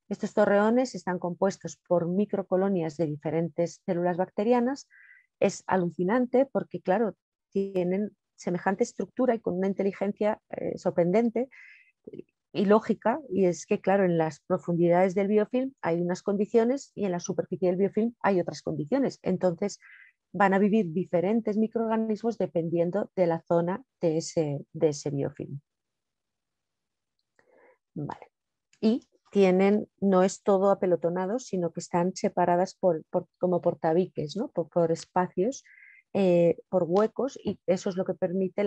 Speaker 2: Estos torreones están compuestos por microcolonias de diferentes células bacterianas. Es alucinante porque, claro, tienen semejante estructura y con una inteligencia sorprendente y lógica, y es que, claro, en las profundidades del biofilm hay unas condiciones y en la superficie del biofilm hay otras condiciones. Entonces, van a vivir diferentes microorganismos dependiendo de la zona de ese biofilm. Vale. Y no es todo apelotonado, sino que están separadas como por tabiques, ¿no? por espacios, por huecos, y eso es lo que permite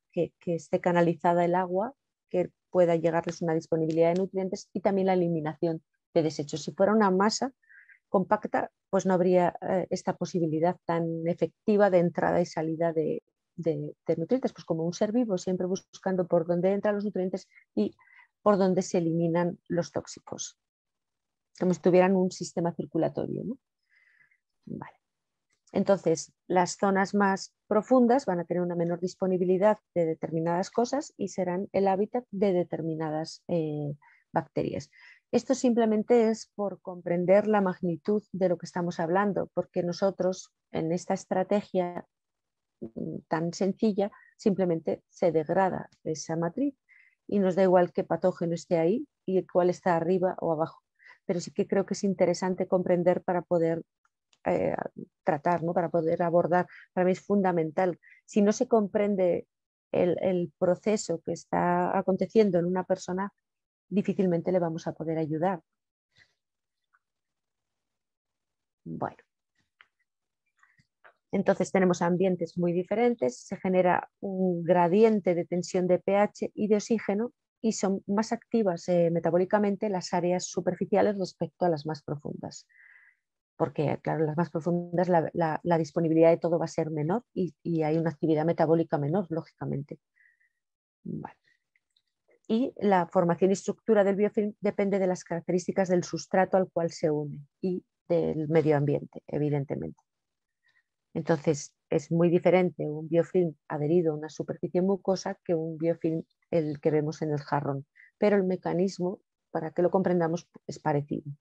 Speaker 2: que esté canalizada el agua, que pueda llegarles una disponibilidad de nutrientes y también la eliminación de desechos. Si fuera una masa compacta, pues no habría esta posibilidad tan efectiva de entrada y salida de nutrientes, pues como un ser vivo, siempre buscando por dónde entran los nutrientes y por donde se eliminan los tóxicos, como si tuvieran un sistema circulatorio, ¿no? Vale. Entonces, las zonas más profundas van a tener una menor disponibilidad de determinadas cosas y serán el hábitat de determinadas bacterias. Esto simplemente es por comprender la magnitud de lo que estamos hablando, porque nosotros en esta estrategia tan sencilla simplemente se degrada esa matriz y nos da igual qué patógeno esté ahí y cuál está arriba o abajo. Pero sí que creo que es interesante comprender para poder tratar, ¿no? Para poder abordar. Para mí es fundamental. Si no se comprende el proceso que está aconteciendo en una persona, difícilmente le vamos a poder ayudar. Bueno, entonces tenemos ambientes muy diferentes, se genera un gradiente de tensión de pH y de oxígeno y son más activas metabólicamente las áreas superficiales respecto a las más profundas. Porque, claro, las más profundas la disponibilidad de todo va a ser menor y hay una actividad metabólica menor, lógicamente. Bueno. Y la formación y estructura del biofilm depende de las características del sustrato al cual se une y del medio ambiente, evidentemente. Entonces, es muy diferente un biofilm adherido a una superficie mucosa que un biofilm el que vemos en el jarrón, pero el mecanismo, para que lo comprendamos, es parecido.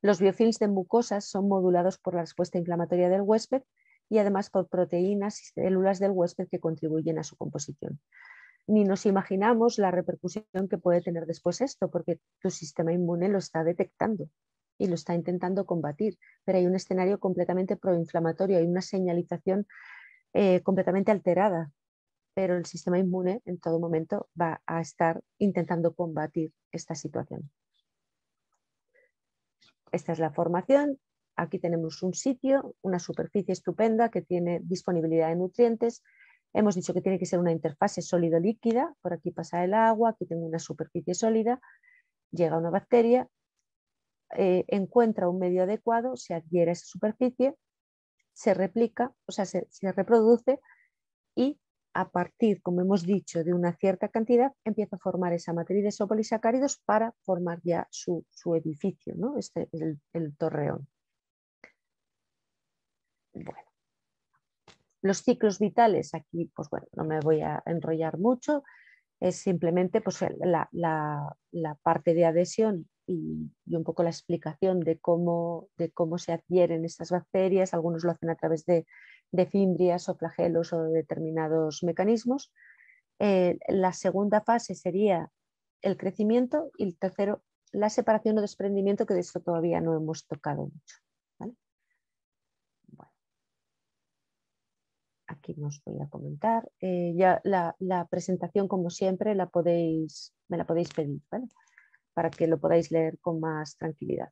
Speaker 2: Los biofilms de mucosas son modulados por la respuesta inflamatoria del huésped y además por proteínas y células del huésped que contribuyen a su composición. Ni nos imaginamos la repercusión que puede tener después esto, porque tu sistema inmune lo está detectando y lo está intentando combatir, pero hay un escenario completamente proinflamatorio, hay una señalización completamente alterada, pero el sistema inmune en todo momento va a estar intentando combatir esta situación. Esta es la formación. Aquí tenemos un sitio, una superficie estupenda que tiene disponibilidad de nutrientes. Hemos dicho que tiene que ser una interfase sólido-líquida. Por aquí pasa el agua, aquí tengo una superficie sólida. Llega una bacteria, encuentra un medio adecuado, se adhiere a esa superficie, se replica, o sea, se reproduce y a partir, como hemos dicho, de una cierta cantidad, empieza a formar esa matriz de polisacáridos para formar ya su edificio, ¿no? Este es el torreón. Bueno. Los ciclos vitales, aquí pues bueno, no me voy a enrollar mucho, es simplemente pues, la parte de adhesión y un poco la explicación de cómo se adhieren estas bacterias. Algunos lo hacen a través de fimbrias o flagelos o de determinados mecanismos. La segunda fase sería el crecimiento y el tercero, la separación o desprendimiento, que de esto todavía no hemos tocado mucho. ¿Vale? Bueno, aquí nos voy a comentar. Ya la presentación, como siempre, me la podéis pedir, ¿vale? Para que lo podáis leer con más tranquilidad.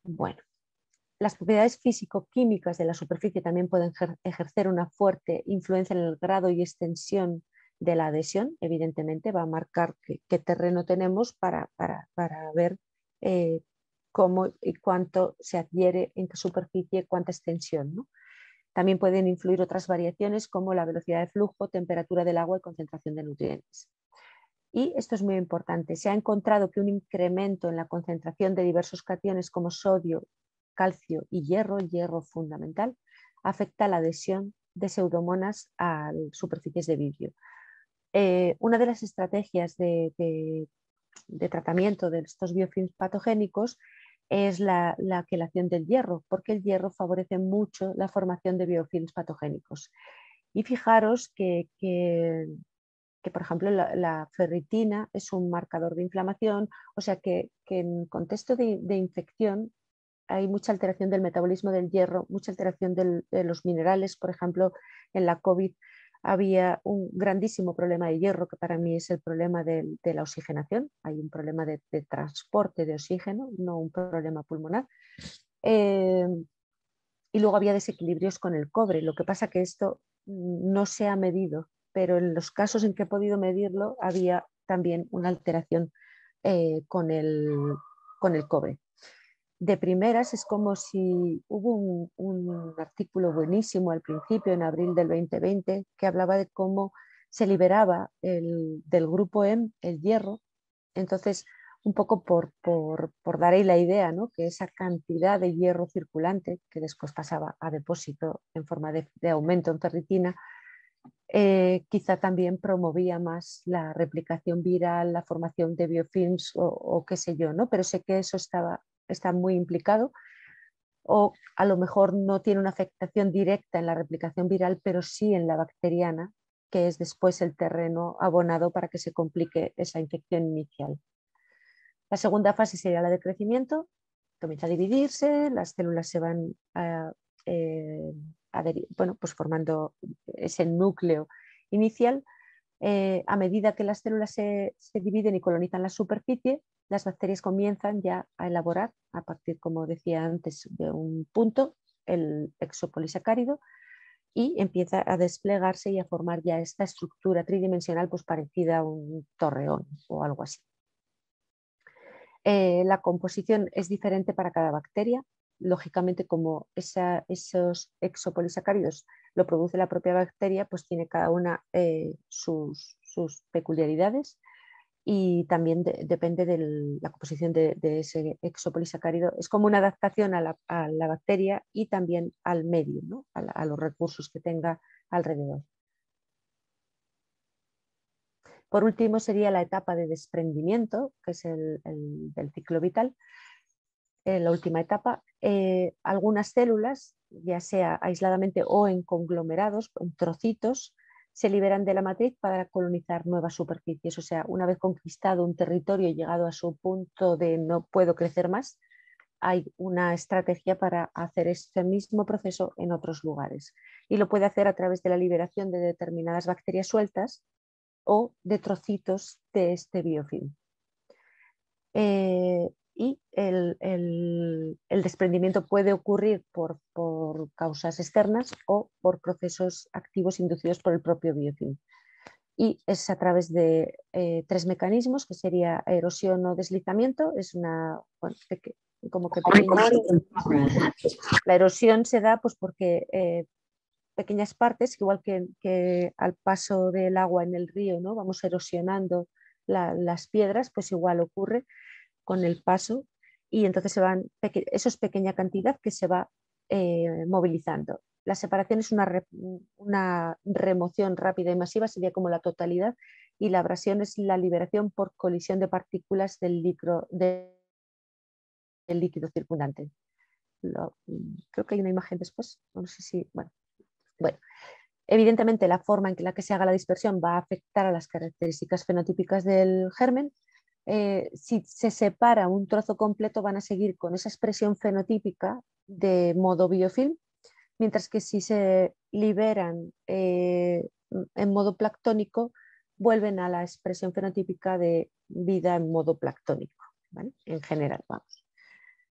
Speaker 2: Bueno, las propiedades físico-químicas de la superficie también pueden ejercer una fuerte influencia en el grado y extensión de la adhesión. Evidentemente va a marcar qué terreno tenemos para ver cómo y cuánto se adhiere, en qué superficie, cuánta extensión, ¿no? También pueden influir otras variaciones como la velocidad de flujo, temperatura del agua y concentración de nutrientes. Y esto es muy importante. Se ha encontrado que un incremento en la concentración de diversos cationes como sodio, calcio y hierro fundamental, afecta la adhesión de pseudomonas a superficies de vidrio. Una de las estrategias de tratamiento de estos biofilms patogénicos es la quelación del hierro, porque el hierro favorece mucho la formación de biofilms patogénicos. Y fijaros que por ejemplo, la ferritina es un marcador de inflamación, o sea que en contexto de infección hay mucha alteración del metabolismo del hierro, mucha alteración de los minerales. Por ejemplo, en la COVID había un grandísimo problema de hierro, que para mí es el problema de la oxigenación. Hay un problema de transporte de oxígeno, no un problema pulmonar. Y luego había desequilibrios con el cobre. Lo que pasa que esto no se ha medido, pero en los casos en que he podido medirlo había también una alteración con el cobre. De primeras es como si hubo un artículo buenísimo al principio, en abril del 2020, que hablaba de cómo se liberaba del grupo M el hierro. Entonces, un poco por dar ahí la idea, ¿no? Que esa cantidad de hierro circulante, que después pasaba a depósito en forma de aumento en ferritina, quizá también promovía más la replicación viral, la formación de biofilms o qué sé yo, ¿no? Pero sé que eso está muy implicado, o a lo mejor no tiene una afectación directa en la replicación viral, pero sí en la bacteriana, que es después el terreno abonado para que se complique esa infección inicial. La segunda fase sería la de crecimiento. comienza a dividirse, las células se van bueno, pues formando ese núcleo inicial. A medida que las células se dividen y colonizan la superficie, las bacterias comienzan ya a elaborar, a partir, como decía antes, de un punto, el exopolisacárido, y empieza a desplegarse y a formar ya esta estructura tridimensional, pues parecida a un torreón o algo así. La composición es diferente para cada bacteria. Lógicamente, como esos exopolisacáridos lo produce la propia bacteria, pues tiene cada una sus peculiaridades, y también depende de la composición de ese exopolisacárido. Es como una adaptación a la bacteria y también al medio, ¿no? A los recursos que tenga alrededor. Por último, sería la etapa de desprendimiento, que es del ciclo vital. La última etapa, algunas células, ya sea aisladamente o en conglomerados, en trocitos, se liberan de la matriz para colonizar nuevas superficies. O sea, una vez conquistado un territorio y llegado a su punto de no puedo crecer más, hay una estrategia para hacer este mismo proceso en otros lugares. Y lo puede hacer a través de la liberación de determinadas bacterias sueltas o de trocitos de este biofilm. Y el desprendimiento puede ocurrir por causas externas o por procesos activos inducidos por el propio biofilm. Y es a través de 3 mecanismos, que sería erosión o deslizamiento. Es una, bueno, como que pequeña. La erosión se da pues porque pequeñas partes, igual que al paso del agua en el río, ¿no? Vamos erosionando las piedras, pues igual ocurre con el paso, y entonces eso es pequeña cantidad que se va movilizando. La separación es una remoción rápida y masiva, sería como la totalidad, y la abrasión es la liberación por colisión de partículas del líquido circundante. Creo que hay una imagen después, no sé si, bueno. Evidentemente la forma en la que se haga la dispersión va a afectar a las características fenotípicas del germen. Si se separa un trozo completo, van a seguir con esa expresión fenotípica de modo biofilm, mientras que si se liberan en modo planctónico, vuelven a la expresión fenotípica de vida en modo planctónico, ¿vale? En general, vamos.